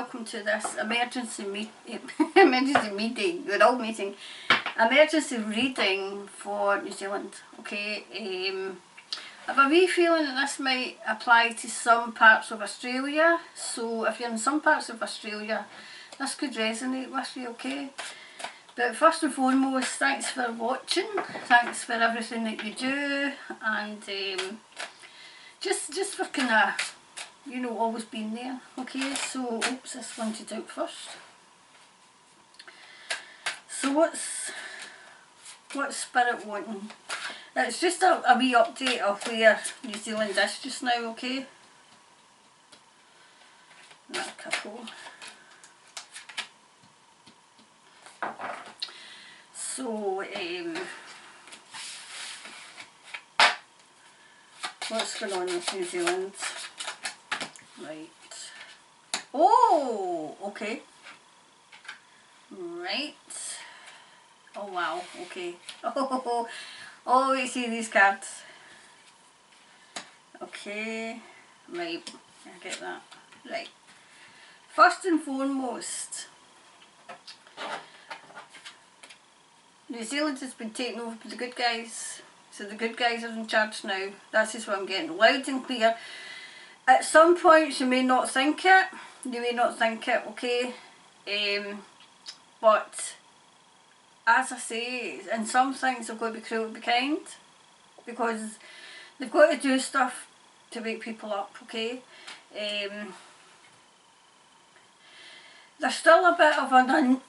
welcome to this emergency meeting, we're all meeting, emergency reading for New Zealand, okay. I have a wee feeling that this might apply to some parts of Australia, so if you're in some parts of Australia, this could resonate with you, okay. But first and foremost, thanks for watching, thanks for everything that you do, and just for kind of, you know, always being there, okay. So, oops, this wanted out first. So what's Spirit wanting? It's just a wee update of where New Zealand is just now, okay. Not a couple. So, what's going on with New Zealand? Right. Oh, okay. Right. Oh wow, okay. Oh, you see these cards. Okay. Right, I get that. Right. First and foremost, New Zealand has been taken over by the good guys. So the good guys are in charge now. That's just what I'm getting loud and clear. At some points you may not think it. You may not think it, okay? But as I say, in some things they've got to be cruel to be kind, because they've got to do stuff to wake people up, okay? There's still a bit of an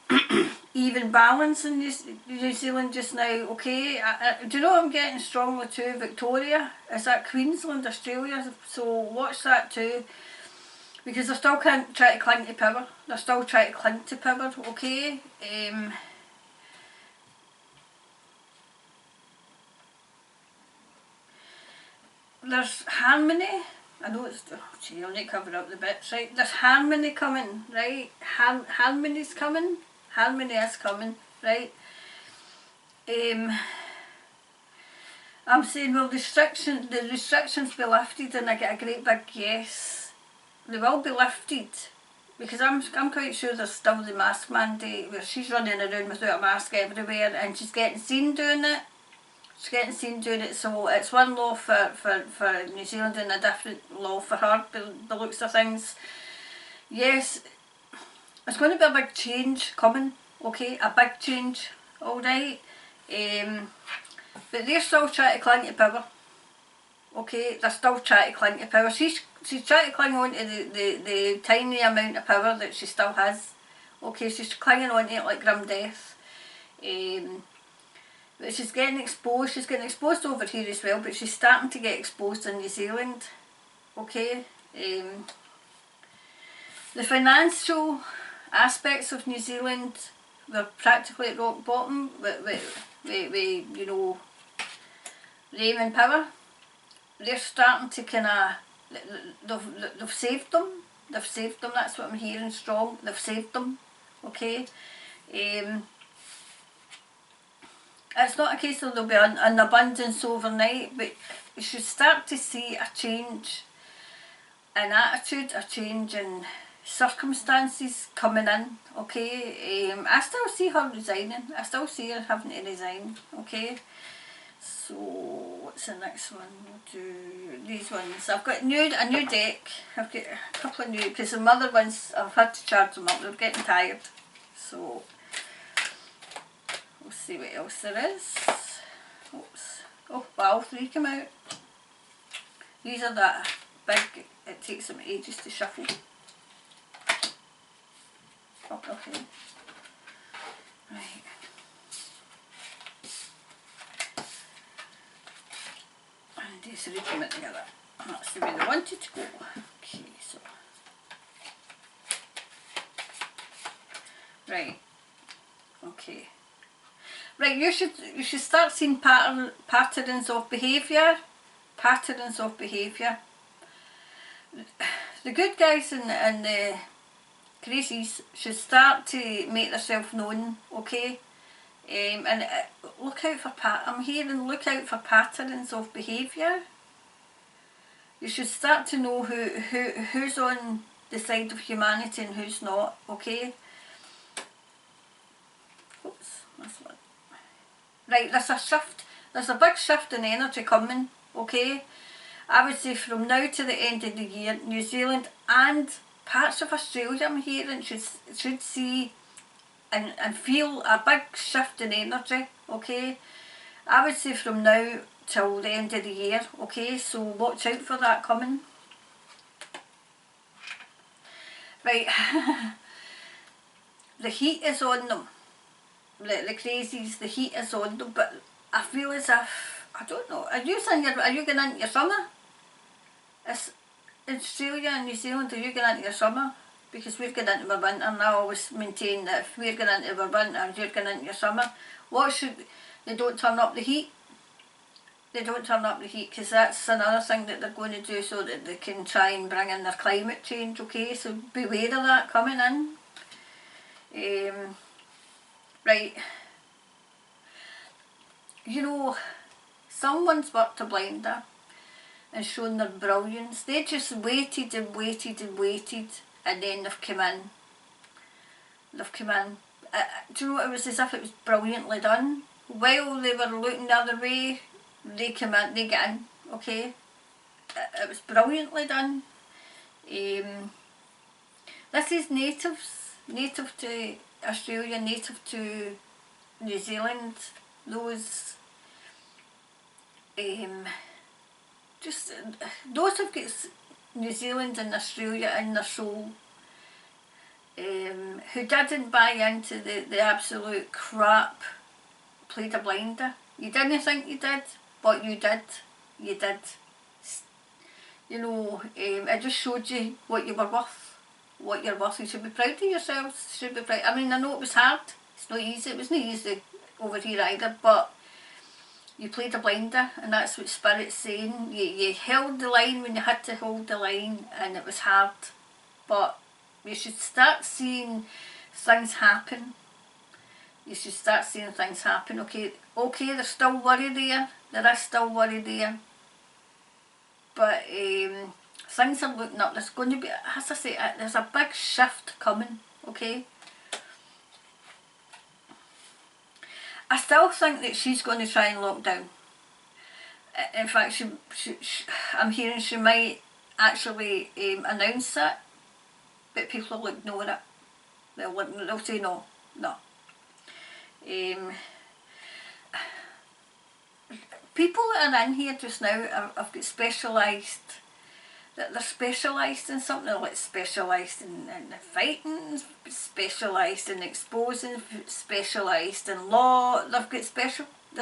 uneven balance in New Zealand just now, okay? Do you know what I'm getting strongly too? Victoria, is that Queensland, Australia? So watch that too, because they're still trying to cling to power. They're still trying to cling to power, okay? There's harmony. I know it's, oh gee, I'll need to cover up the bits, right? There's harmony coming, right? Harmony's coming. Harmony is coming, right? I'm saying, will the restrictions be lifted? And I get a great big yes. They will be lifted, because I'm quite sure there's still the mask mandate where she's running around without a mask everywhere and she's getting seen doing it. She's getting seen doing it, so it's one law for New Zealand and a different law for her, by the looks of things. Yes, it's going to be a big change coming, okay, a big change, alright. But they're still trying to cling to power, okay, they're still trying to cling to power. She's trying to cling on to the tiny amount of power that she still has, okay, she's clinging on to it like grim death. But she's getting exposed over here as well, but she's starting to get exposed in New Zealand, okay. The financial aspects of New Zealand, they're practically at rock bottom with you know, Rame in power. They're starting to kind of, they've saved them, that's what I'm hearing strong, they've saved them, okay. It's not a case of there'll be an abundance overnight, but you should start to see a change in attitude, a change in circumstances coming in, okay. I still see her resigning, I still see her having to resign, okay. So what's the next one? We'll do these ones. I've got a new deck. I've got a couple of new, because the other ones I've had to charge them up, they're getting tired, so we'll see what else there is. Oops. Oh wow, 3 come out. These are that big, it takes them ages to shuffle. Oh, okay. Right. And these 3 come out together. That's the way they wanted to go. Okay, so. Right. Okay. Right, you should start seeing patterns of behaviour. Patterns of behaviour. The good guys and the crazies should start to make themselves known, okay? And look out for I'm hearing look out for patterns of behaviour. You should start to know who's on the side of humanity and who's not, okay? Oops, that's one. Right, there's a shift, there's a big shift in energy coming, okay? I would say from now to the end of the year, New Zealand and parts of Australia, I'm hearing, should see and feel a big shift in energy, okay? I would say from now till the end of the year, okay? So watch out for that coming. Right, the heat is on them. The crazies, the heat is on them, but I feel as if, I don't know, are you going into your summer? It's Australia and New Zealand, are you going into your summer? Because we're going into our winter, and I always maintain that if we're going into our winter, you're going into your summer. They don't turn up the heat. They don't turn up the heat, because that's another thing that they're going to do so that they can try and bring in their climate change, okay? So beware of that coming in. Right, you know, someone's worked a blinder and shown their brilliance. They just waited and waited and waited, and then they've come in. They've come in. Do you know what, it was as if it was brilliantly done. While they were looking the other way, they come in, they get in, okay? It was brilliantly done. This is native to Australia, native to New Zealand, those those have got New Zealand and Australia in their soul, who didn't buy into the absolute crap, played a blinder. You didn't think you did, but you did. You did. You know, it just showed you what you were worth. What you're worth. You should be proud of yourselves. You should be proud. I mean, I know it was hard. It's not easy. It wasn't easy over here either, but you played a blinder, and that's what Spirit's saying. You held the line when you had to hold the line, and it was hard, but you should start seeing things happen. You should start seeing things happen. Okay, there's still worry there. There is still worry there, but things are looking up. There's going to be, as I say, there's a big shift coming, okay? I still think that she's going to try and lock down. In fact, I'm hearing she might actually announce it, but people will ignore it. They'll say no. People that are in here just now have got specialised. They're specialised in something. They're like specialised in fighting, specialised in exposing, specialised in law. They're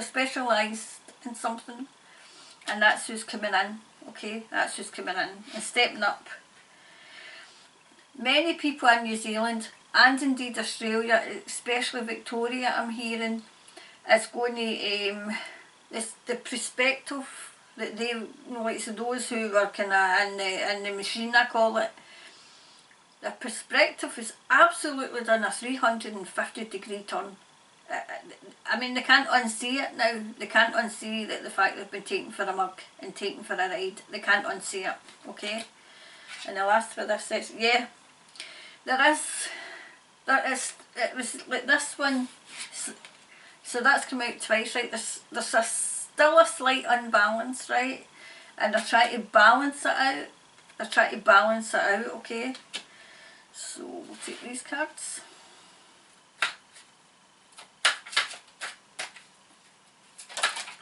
specialised in something, and that's who's coming in. Okay, that's who's coming in and stepping up. Many people in New Zealand and indeed Australia, especially Victoria, I'm hearing, is going to the perspective that they, you know, like, so those who are kind of in the machine, I call it, the perspective is absolutely done a 350-degree turn. I mean, they can't unsee it now. They can't unsee the fact they've been taken for a mug and taken for a ride. They can't unsee it, okay? And the last for this is, yeah, it was like this one, so that's come out twice, right? There's still a slight unbalance, right? And they're trying to balance it out. Okay? So we'll take these cards.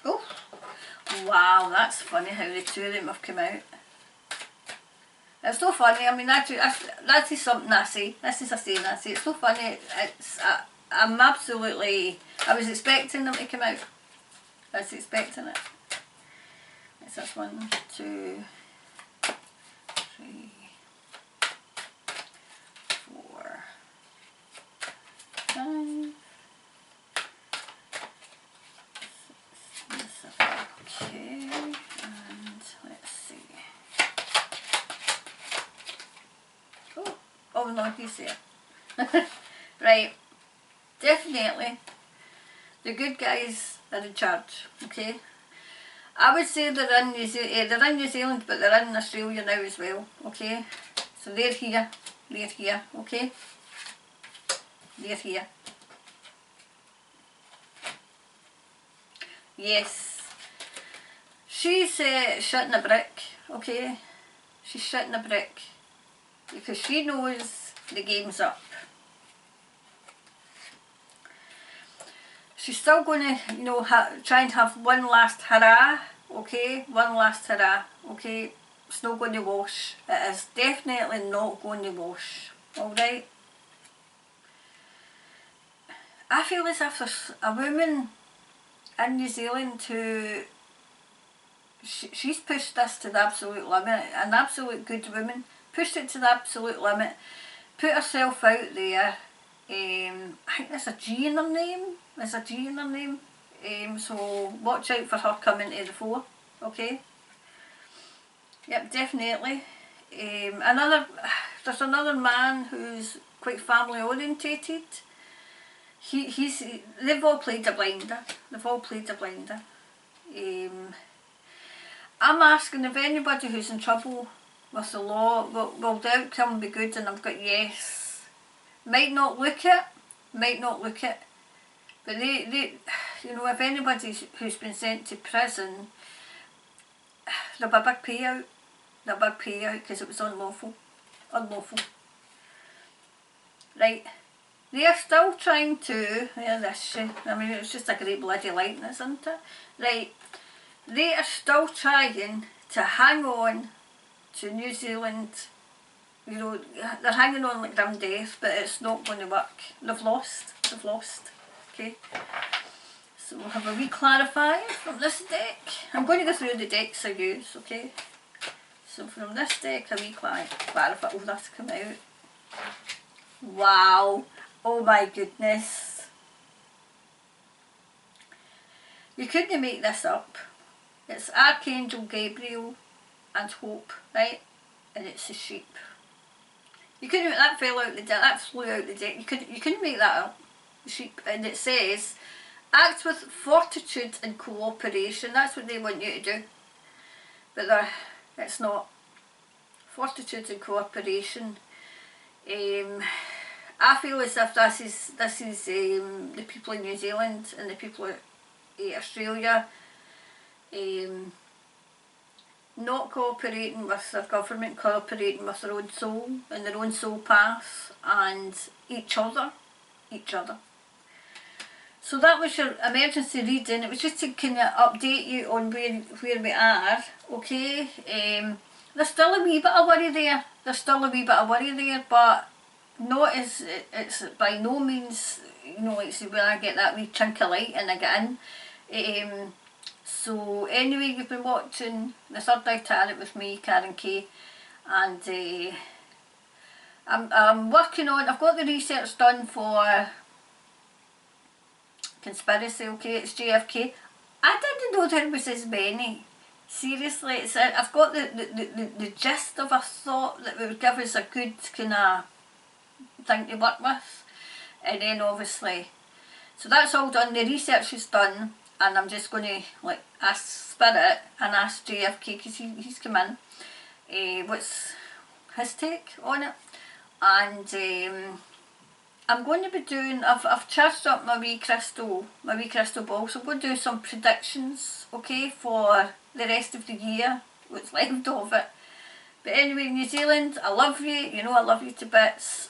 Oh, wow, that's funny how the two of them have come out. It's so funny. I mean, that is something I say. This is a saying I say. It's so funny. I'm absolutely, I was expecting them to come out. I was expecting it. It's this 1, 2, 3, 4, 5, 6, 7. Okay, and let's see. Oh no, he's there. Right, definitely the good guys are in charge, okay? I would say they're in New Zealand, but they're in Australia now as well, okay? So they're here, okay? They're here. Yes. She's shitting a brick, okay? She's shitting a brick. Because she knows the game's up. She's still going to, you know, try and have one last hurrah, okay? One last hurrah, okay? It's not going to wash. It is definitely not going to wash, alright? I feel as if there's a woman in New Zealand who, she's pushed this to the absolute limit, an absolute good woman, pushed it to the absolute limit, put herself out there. I think there's a G in her name. There's a G in her name. So watch out for her coming to the fore. Okay. Yep, definitely. There's another man who's quite family orientated. They've all played a blinder. They've all played a blinder. I'm asking if anybody who's in trouble with the law, will the outcome be good? And I've got yes. Might not look it, but they, you know, if anybody who's been sent to prison, there'll be a big payout. Because it was unlawful. Right, they are still trying to, I mean, it's just a great bloody likeness, isn't it? Right, they are still trying to hang on to New Zealand. You know, they're hanging on like grim death, but it's not going to work. They've lost, okay? So we'll have a Reclarify from this deck. I'm going to go through the decks I use, okay? So from this deck, a Reclarify. Oh, that's come out. Wow, oh my goodness. You couldn't make this up. It's Archangel Gabriel and Hope, right? And it's a sheep. You couldn't, that fell out the deck, that flew out the deck, you couldn't make that up, the sheep. And it says, act with fortitude and cooperation. That's what they want you to do. But it's not. Fortitude and cooperation. I feel as if this is the people in New Zealand and the people in Australia not cooperating with their government, cooperating with their own soul and their own soul path and each other. So that was your emergency reading. It was just to kind of update you on where we are, okay? There's still a wee bit of worry there. But not as, it's by no means, you know, like say when I get that wee chunk of light and I get in. So anyway, you've been watching the Third Eye Tarot with me, Karen Kay, and I'm working on, I've got the research done for Conspiracy, okay, it's JFK. I didn't know there was as many. Seriously, I've got the gist of a thought that would give us a good kind of thing to work with, and then obviously, so that's all done, the research is done, and I'm just going to like ask Spirit and ask JFK because he's come in, what's his take on it, and I'm going to be doing, I've charged up my wee crystal ball, so I'm going to do some predictions, okay, for the rest of the year, what's left of it. But anyway, New Zealand, I love you, you know I love you to bits,